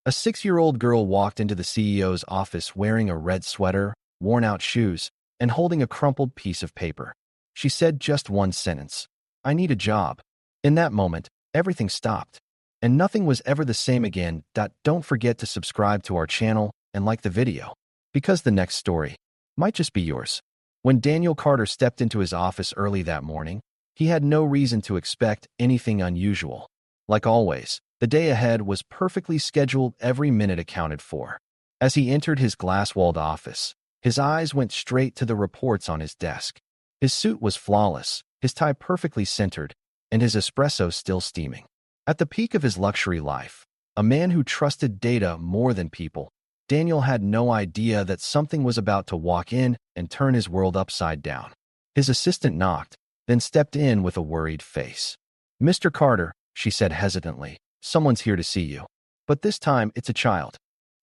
A 6-year-old girl walked into the CEO's office wearing a red sweater, worn-out shoes, and holding a crumpled piece of paper. She said just one sentence, "I need a job." In that moment, everything stopped. And nothing was ever the same again. Don't forget to subscribe to our channel and like the video, because the next story might just be yours. When Daniel Carter stepped into his office early that morning, he had no reason to expect anything unusual. Like always, the day ahead was perfectly scheduled, every minute accounted for. As he entered his glass-walled office, his eyes went straight to the reports on his desk. His suit was flawless, his tie perfectly centered, and his espresso still steaming. At the peak of his luxury life, a man who trusted data more than people, Daniel had no idea that something was about to walk in and turn his world upside down. His assistant knocked, then stepped in with a worried face. "Mr. Carter," she said hesitantly, "someone's here to see you. But this time, it's a child."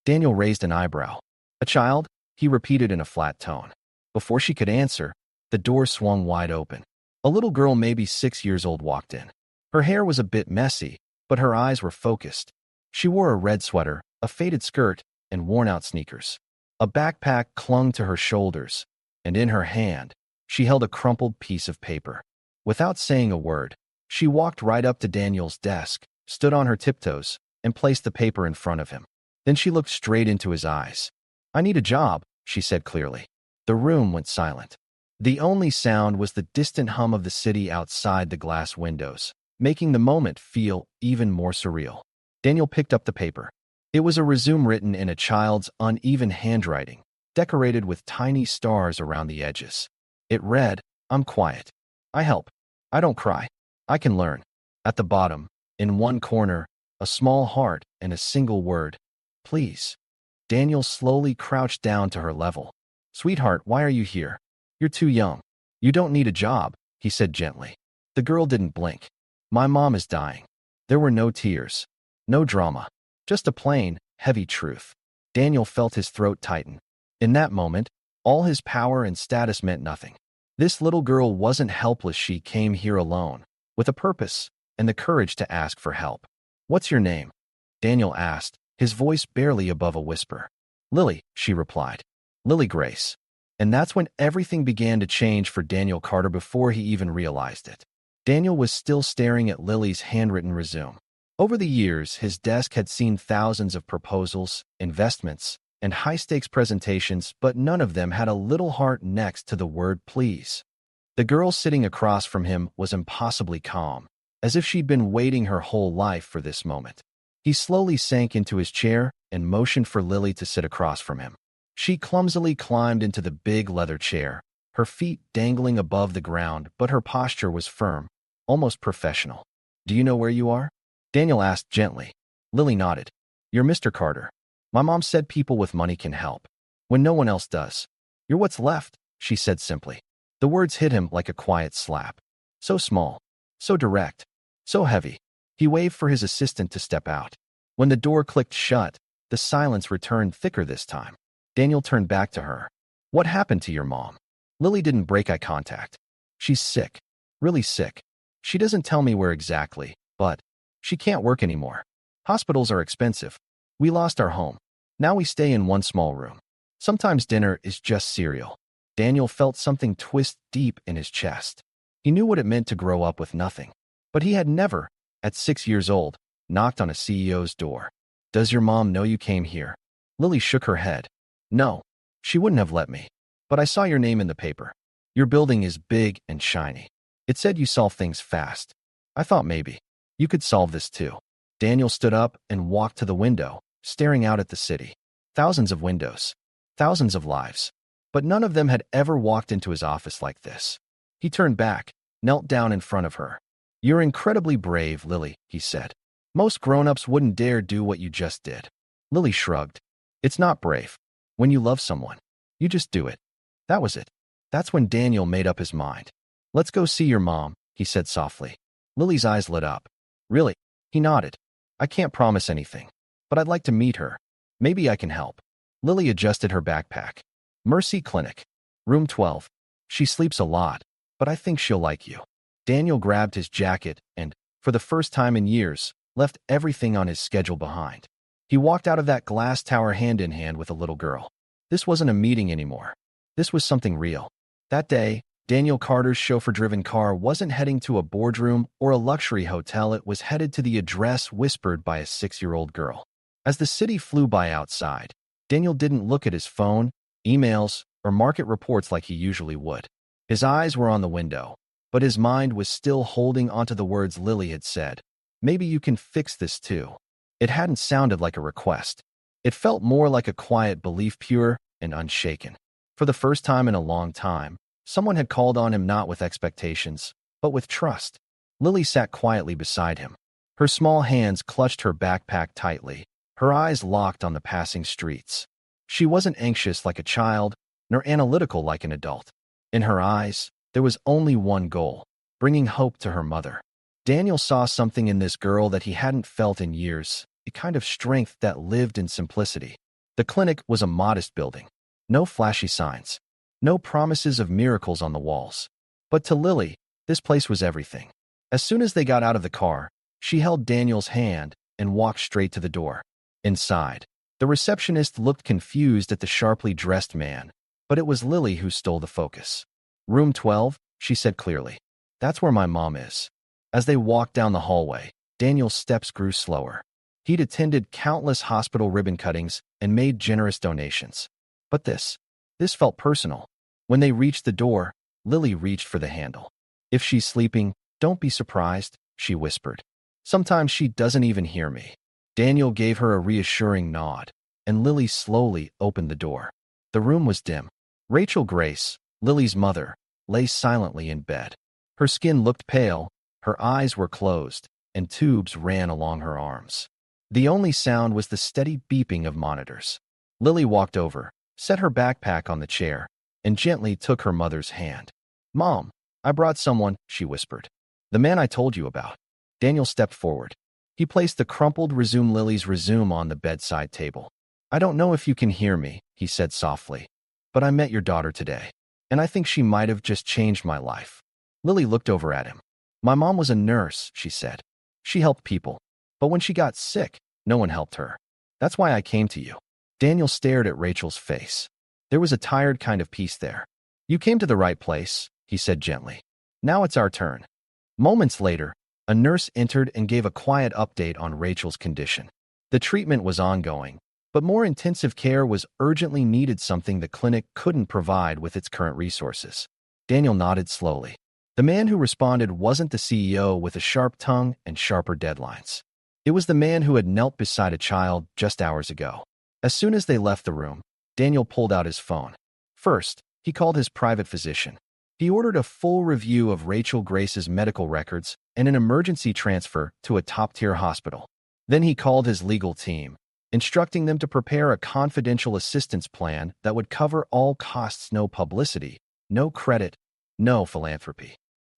Daniel raised an eyebrow. "A child?" he repeated in a flat tone. Before she could answer, the door swung wide open. A little girl, maybe 6 years old, walked in. Her hair was a bit messy, but her eyes were focused. She wore a red sweater, a faded skirt, and worn-out sneakers. A backpack clung to her shoulders, and in her hand, she held a crumpled piece of paper. Without saying a word, she walked right up to Daniel's desk, stood on her tiptoes, and placed the paper in front of him. Then she looked straight into his eyes. "I need a job," she said clearly. The room went silent. The only sound was the distant hum of the city outside the glass windows, making the moment feel even more surreal. Daniel picked up the paper. It was a résumé written in a child's uneven handwriting, decorated with tiny stars around the edges. It read, "I'm quiet. I help. I don't cry. I can learn." At the bottom, in one corner, a small heart and a single word, "Please." Daniel slowly crouched down to her level. "Sweetheart, why are you here? You're too young. You don't need a job," he said gently. The girl didn't blink. "My mom is dying." There were no tears, no drama, just a plain, heavy truth. Daniel felt his throat tighten. In that moment, all his power and status meant nothing. This little girl wasn't helpless. She came here alone, with a purpose and the courage to ask for help. "What's your name?" Daniel asked, his voice barely above a whisper. "Lily," she replied. "Lily Grace." And that's when everything began to change for Daniel Carter before he even realized it. Daniel was still staring at Lily's handwritten résumé. Over the years, his desk had seen thousands of proposals, investments, and high-stakes presentations, but none of them had a little heart next to the word "please." The girl sitting across from him was impossibly calm, as if she'd been waiting her whole life for this moment. He slowly sank into his chair and motioned for Lily to sit across from him. She clumsily climbed into the big leather chair, her feet dangling above the ground, but her posture was firm, almost professional. "Do you know where you are?" Daniel asked gently. Lily nodded. "You're Mr. Carter. My mom said people with money can help, when no one else does. You're what's left," she said simply. The words hit him like a quiet slap. So small, so direct, so heavy. He waved for his assistant to step out. When the door clicked shut, the silence returned, thicker this time. Daniel turned back to her. "What happened to your mom?" Lily didn't break eye contact. "She's sick. Really sick. She doesn't tell me where exactly, but she can't work anymore. Hospitals are expensive. We lost our home. Now we stay in one small room. Sometimes dinner is just cereal." Daniel felt something twist deep in his chest. He knew what it meant to grow up with nothing. But he had never, at 6 years old, knocked on a CEO's door. "Does your mom know you came here?" Lily shook her head. "No, she wouldn't have let me. But I saw your name in the paper. Your building is big and shiny. It said you solve things fast. I thought maybe you could solve this too." Daniel stood up and walked to the window, staring out at the city. Thousands of windows, thousands of lives. But none of them had ever walked into his office like this. He turned back, knelt down in front of her. "You're incredibly brave, Lily," he said. "Most grown-ups wouldn't dare do what you just did." Lily shrugged. "It's not brave. When you love someone, you just do it." That was it. That's when Daniel made up his mind. "Let's go see your mom," he said softly. Lily's eyes lit up. "Really?" He nodded. "I can't promise anything, but I'd like to meet her. Maybe I can help." Lily adjusted her backpack. "Mercy Clinic. Room 12. She sleeps a lot, but I think she'll like you." Daniel grabbed his jacket and, for the first time in years, left everything on his schedule behind. He walked out of that glass tower hand in hand with a little girl. This wasn't a meeting anymore. This was something real. That day, Daniel Carter's chauffeur-driven car wasn't heading to a boardroom or a luxury hotel. It was headed to the address whispered by a 6-year-old girl. As the city flew by outside, Daniel didn't look at his phone, emails, or market reports like he usually would. His eyes were on the window, but his mind was still holding onto the words Lily had said. Maybe you can fix this too. It hadn't sounded like a request. It felt more like a quiet belief, pure and unshaken. For the first time in a long time, someone had called on him not with expectations, but with trust. Lily sat quietly beside him. Her small hands clutched her backpack tightly, her eyes locked on the passing streets. She wasn't anxious like a child, nor analytical like an adult. In her eyes, there was only one goal: bringing hope to her mother. Daniel saw something in this girl that he hadn't felt in years, a kind of strength that lived in simplicity. The clinic was a modest building. No flashy signs. No promises of miracles on the walls. But to Lily, this place was everything. As soon as they got out of the car, she held Daniel's hand and walked straight to the door. Inside, the receptionist looked confused at the sharply dressed man, but it was Lily who stole the focus. "Room 12, she said clearly. "That's where my mom is." As they walked down the hallway, Daniel's steps grew slower. He'd attended countless hospital ribbon cuttings and made generous donations. But this felt personal. When they reached the door, Lily reached for the handle. "If she's sleeping, don't be surprised," she whispered. "Sometimes she doesn't even hear me." Daniel gave her a reassuring nod, and Lily slowly opened the door. The room was dim. Rachel Grace, Lily's mother, lay silently in bed. Her skin looked pale, her eyes were closed, and tubes ran along her arms. The only sound was the steady beeping of monitors. Lily walked over, set her backpack on the chair, and gently took her mother's hand. "Mom, I brought someone," she whispered. "The man I told you about." Daniel stepped forward. He placed the crumpled Lily's résumé on the bedside table. "I don't know if you can hear me," he said softly, "but I met your daughter today, and I think she might have just changed my life." Lily looked over at him. "My mom was a nurse," she said. "She helped people. But when she got sick, no one helped her. That's why I came to you." Daniel stared at Rachel's face. There was a tired kind of peace there. "You came to the right place," he said gently. "Now it's our turn." Moments later, a nurse entered and gave a quiet update on Rachel's condition. The treatment was ongoing, but more intensive care was urgently needed, something the clinic couldn't provide with its current resources. Daniel nodded slowly. The man who responded wasn't the CEO with a sharp tongue and sharper deadlines. It was the man who had knelt beside a child just hours ago. As soon as they left the room, Daniel pulled out his phone. First, he called his private physician. He ordered a full review of Rachel Grace's medical records and an emergency transfer to a top-tier hospital. Then he called his legal team, instructing them to prepare a confidential assistance plan that would cover all costs: no publicity, no credit, no philanthropy.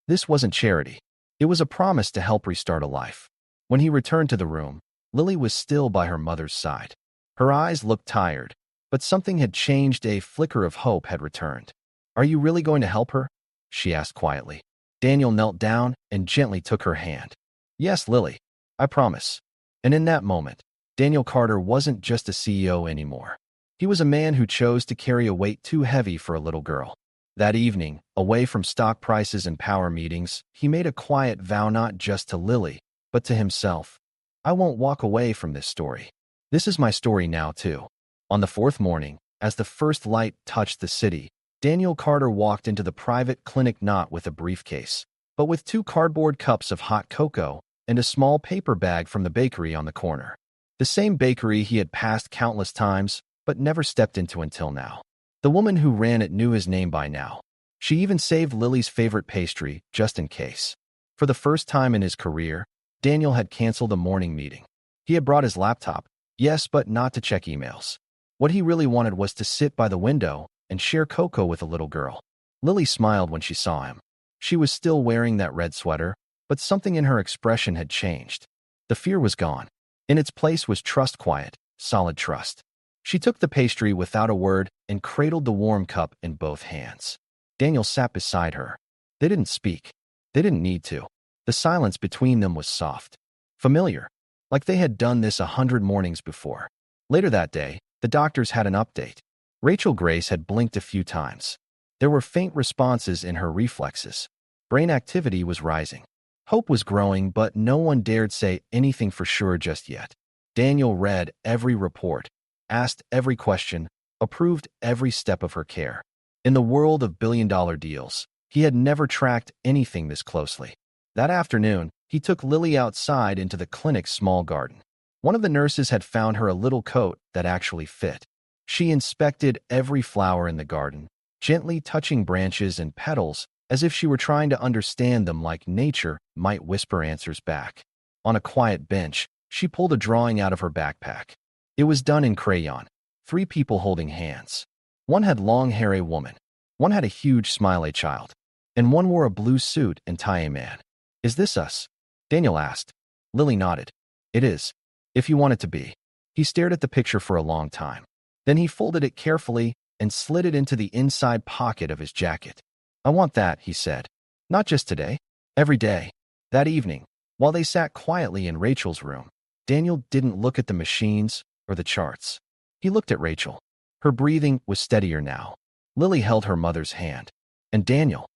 This wasn't charity. It was a promise to help restart a life. When he returned to the room, Lily was still by her mother's side. Her eyes looked tired, but something had changed. A flicker of hope had returned. "Are you really going to help her?" she asked quietly. Daniel knelt down and gently took her hand. "Yes, Lily, I promise." And in that moment, Daniel Carter wasn't just a CEO anymore. He was a man who chose to carry a weight too heavy for a little girl. That evening, away from stock prices and power meetings, he made a quiet vow, not just to Lily, but to himself. "I won't walk away from this story. This is my story now, too." On the fourth morning, as the first light touched the city, Daniel Carter walked into the private clinic not with a briefcase, but with 2 cardboard cups of hot cocoa and a small paper bag from the bakery on the corner. The same bakery he had passed countless times, but never stepped into until now. The woman who ran it knew his name by now. She even saved Lily's favorite pastry, just in case. For the first time in his career, Daniel had canceled a morning meeting. He had brought his laptop, yes, but not to check emails. What he really wanted was to sit by the window and share cocoa with a little girl. Lily smiled when she saw him. She was still wearing that red sweater, but something in her expression had changed. The fear was gone. In its place was trust, quiet, solid trust. She took the pastry without a word and cradled the warm cup in both hands. Daniel sat beside her. They didn't speak. They didn't need to. The silence between them was soft, familiar. like they had done this 100 mornings before. Later that day, the doctors had an update. Rachel Grace had blinked a few times. There were faint responses in her reflexes. Brain activity was rising. Hope was growing, but no one dared say anything for sure just yet. Daniel read every report, asked every question, approved every step of her care. In the world of billion-dollar deals, he had never tracked anything this closely. That afternoon, he took Lily outside into the clinic's small garden. One of the nurses had found her a little coat that actually fit. She inspected every flower in the garden, gently touching branches and petals as if she were trying to understand them like nature might whisper answers back. On a quiet bench, she pulled a drawing out of her backpack. It was done in crayon. 3 people holding hands. One had long hair, a woman. One had a huge smile, a child. And one wore a blue suit and tie, a man. Is this us? Daniel asked. Lily nodded. It is. If you want it to be. He stared at the picture for a long time. Then he folded it carefully and slid it into the inside pocket of his jacket. I want that, he said. Not just today. Every day. That evening, while they sat quietly in Rachel's room, Daniel didn't look at the machines or the charts. He looked at Rachel. Her breathing was steadier now. Lily held her mother's hand. And Daniel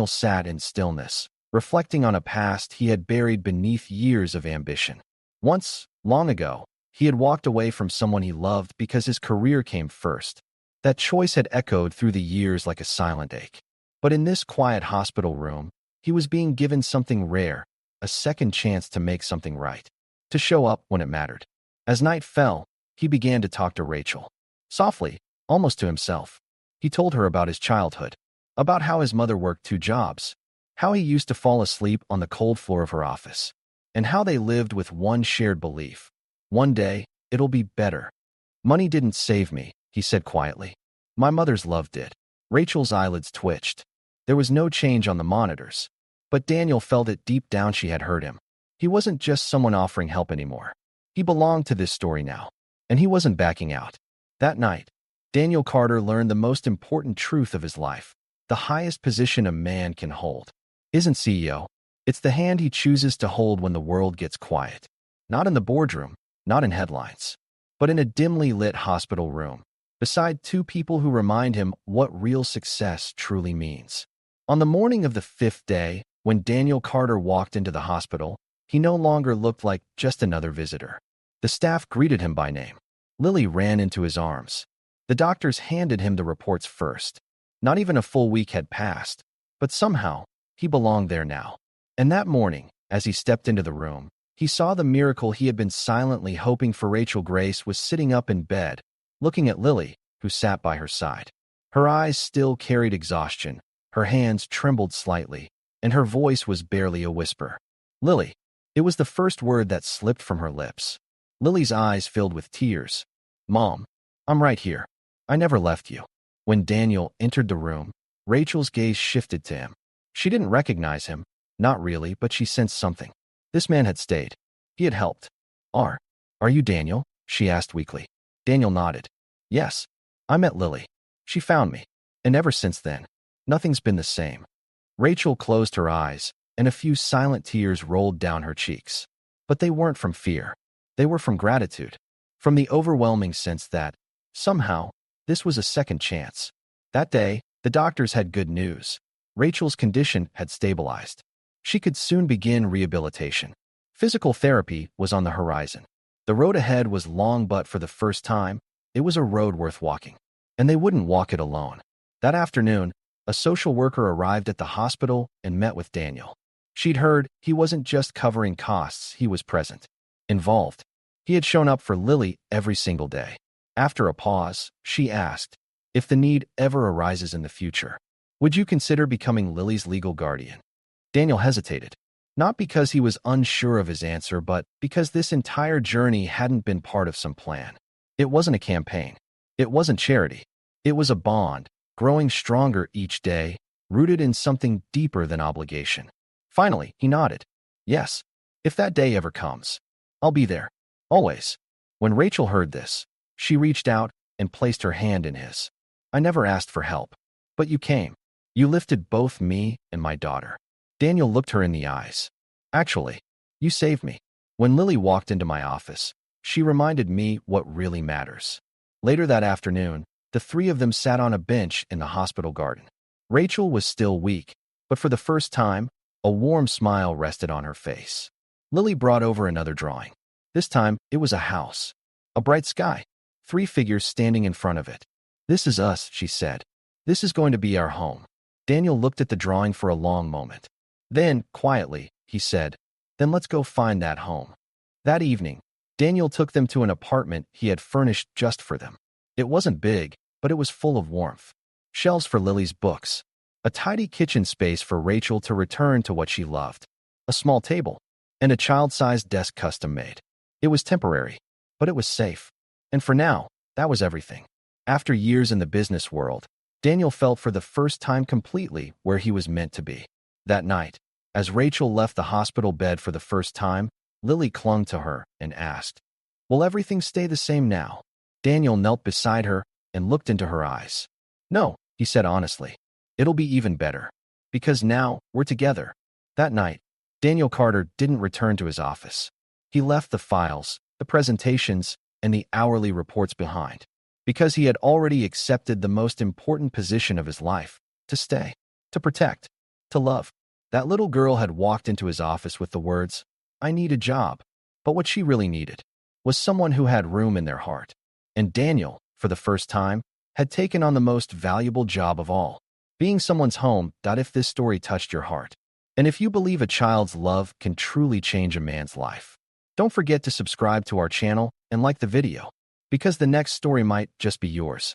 sat in stillness, reflecting on a past he had buried beneath years of ambition. Once, long ago, he had walked away from someone he loved because his career came first. That choice had echoed through the years like a silent ache. But in this quiet hospital room, he was being given something rare, a second chance to make something right, to show up when it mattered. As night fell, he began to talk to Rachel. Softly, almost to himself. He told her about his childhood, about how his mother worked 2 jobs, how he used to fall asleep on the cold floor of her office, and how they lived with one shared belief. One day, it'll be better. Money didn't save me, he said quietly. My mother's love did. Rachel's eyelids twitched. There was no change on the monitors, but Daniel felt it deep down. She had heard him. He wasn't just someone offering help anymore. He belonged to this story now, and he wasn't backing out. That night, Daniel Carter learned the most important truth of his life. The highest position a man can hold isn't CEO. It's the hand he chooses to hold when the world gets quiet. Not in the boardroom, not in headlines, but in a dimly lit hospital room, beside 2 people who remind him what real success truly means. On the morning of the 5th day, when Daniel Carter walked into the hospital, he no longer looked like just another visitor. The staff greeted him by name. Lily ran into his arms. The doctors handed him the reports first. Not even a full week had passed, but somehow, he belonged there now. And that morning, as he stepped into the room, he saw the miracle he had been silently hoping for. Rachel Grace was sitting up in bed, looking at Lily, who sat by her side. Her eyes still carried exhaustion, her hands trembled slightly, and her voice was barely a whisper. Lily. It was the first word that slipped from her lips. Lily's eyes filled with tears. Mom, I'm right here. I never left you. When Daniel entered the room, Rachel's gaze shifted to him. She didn't recognize him, not really, but she sensed something. This man had stayed. He had helped. Are you Daniel? She asked weakly. Daniel nodded. Yes, I met Lily. She found me. And ever since then, nothing's been the same. Rachel closed her eyes, and a few silent tears rolled down her cheeks. But they weren't from fear. They were from gratitude. From the overwhelming sense that, somehow, this was a second chance. That day, the doctors had good news. Rachel's condition had stabilized. She could soon begin rehabilitation. Physical therapy was on the horizon. The road ahead was long, but for the first time, it was a road worth walking. And they wouldn't walk it alone. That afternoon, a social worker arrived at the hospital and met with Daniel. She'd heard he wasn't just covering costs, he was present, involved. He had shown up for Lily every single day. After a pause, she asked, if the need ever arises in the future, would you consider becoming Lily's legal guardian? Daniel hesitated, not because he was unsure of his answer, but because this entire journey hadn't been part of some plan. It wasn't a campaign. It wasn't charity. It was a bond, growing stronger each day, rooted in something deeper than obligation. Finally, he nodded. Yes, if that day ever comes, I'll be there. Always. When Rachel heard this, she reached out and placed her hand in his. I never asked for help, but you came. You lifted both me and my daughter. Daniel looked her in the eyes. Actually, you saved me. When Lily walked into my office, she reminded me what really matters. Later that afternoon, the three of them sat on a bench in the hospital garden. Rachel was still weak, but for the first time, a warm smile rested on her face. Lily brought over another drawing. This time, it was a house. A bright sky. 3 figures standing in front of it. "This is us," she said. "This is going to be our home." Daniel looked at the drawing for a long moment. Then, quietly, he said, "Then let's go find that home." That evening, Daniel took them to an apartment he had furnished just for them. It wasn't big, but it was full of warmth. Shelves for Lily's books. A tidy kitchen space for Rachel to return to what she loved. A small table. And a child-sized desk custom-made. It was temporary, but it was safe. And for now, that was everything. After years in the business world, Daniel felt for the first time completely where he was meant to be. That night, as Rachel left the hospital bed for the first time, Lily clung to her and asked, "Will everything stay the same now?" Daniel knelt beside her and looked into her eyes. "No," he said honestly. "It'll be even better. Because now, we're together." That night, Daniel Carter didn't return to his office. He left the files, the presentations, and the hourly reports behind. Because he had already accepted the most important position of his life, to stay, to protect, to love. That little girl had walked into his office with the words, "I need a job." But what she really needed was someone who had room in their heart. And Daniel, for the first time, had taken on the most valuable job of all, being someone's home. If this story touched your heart, and if you believe a child's love can truly change a man's life, don't forget to subscribe to our channel and like the video, because the next story might just be yours.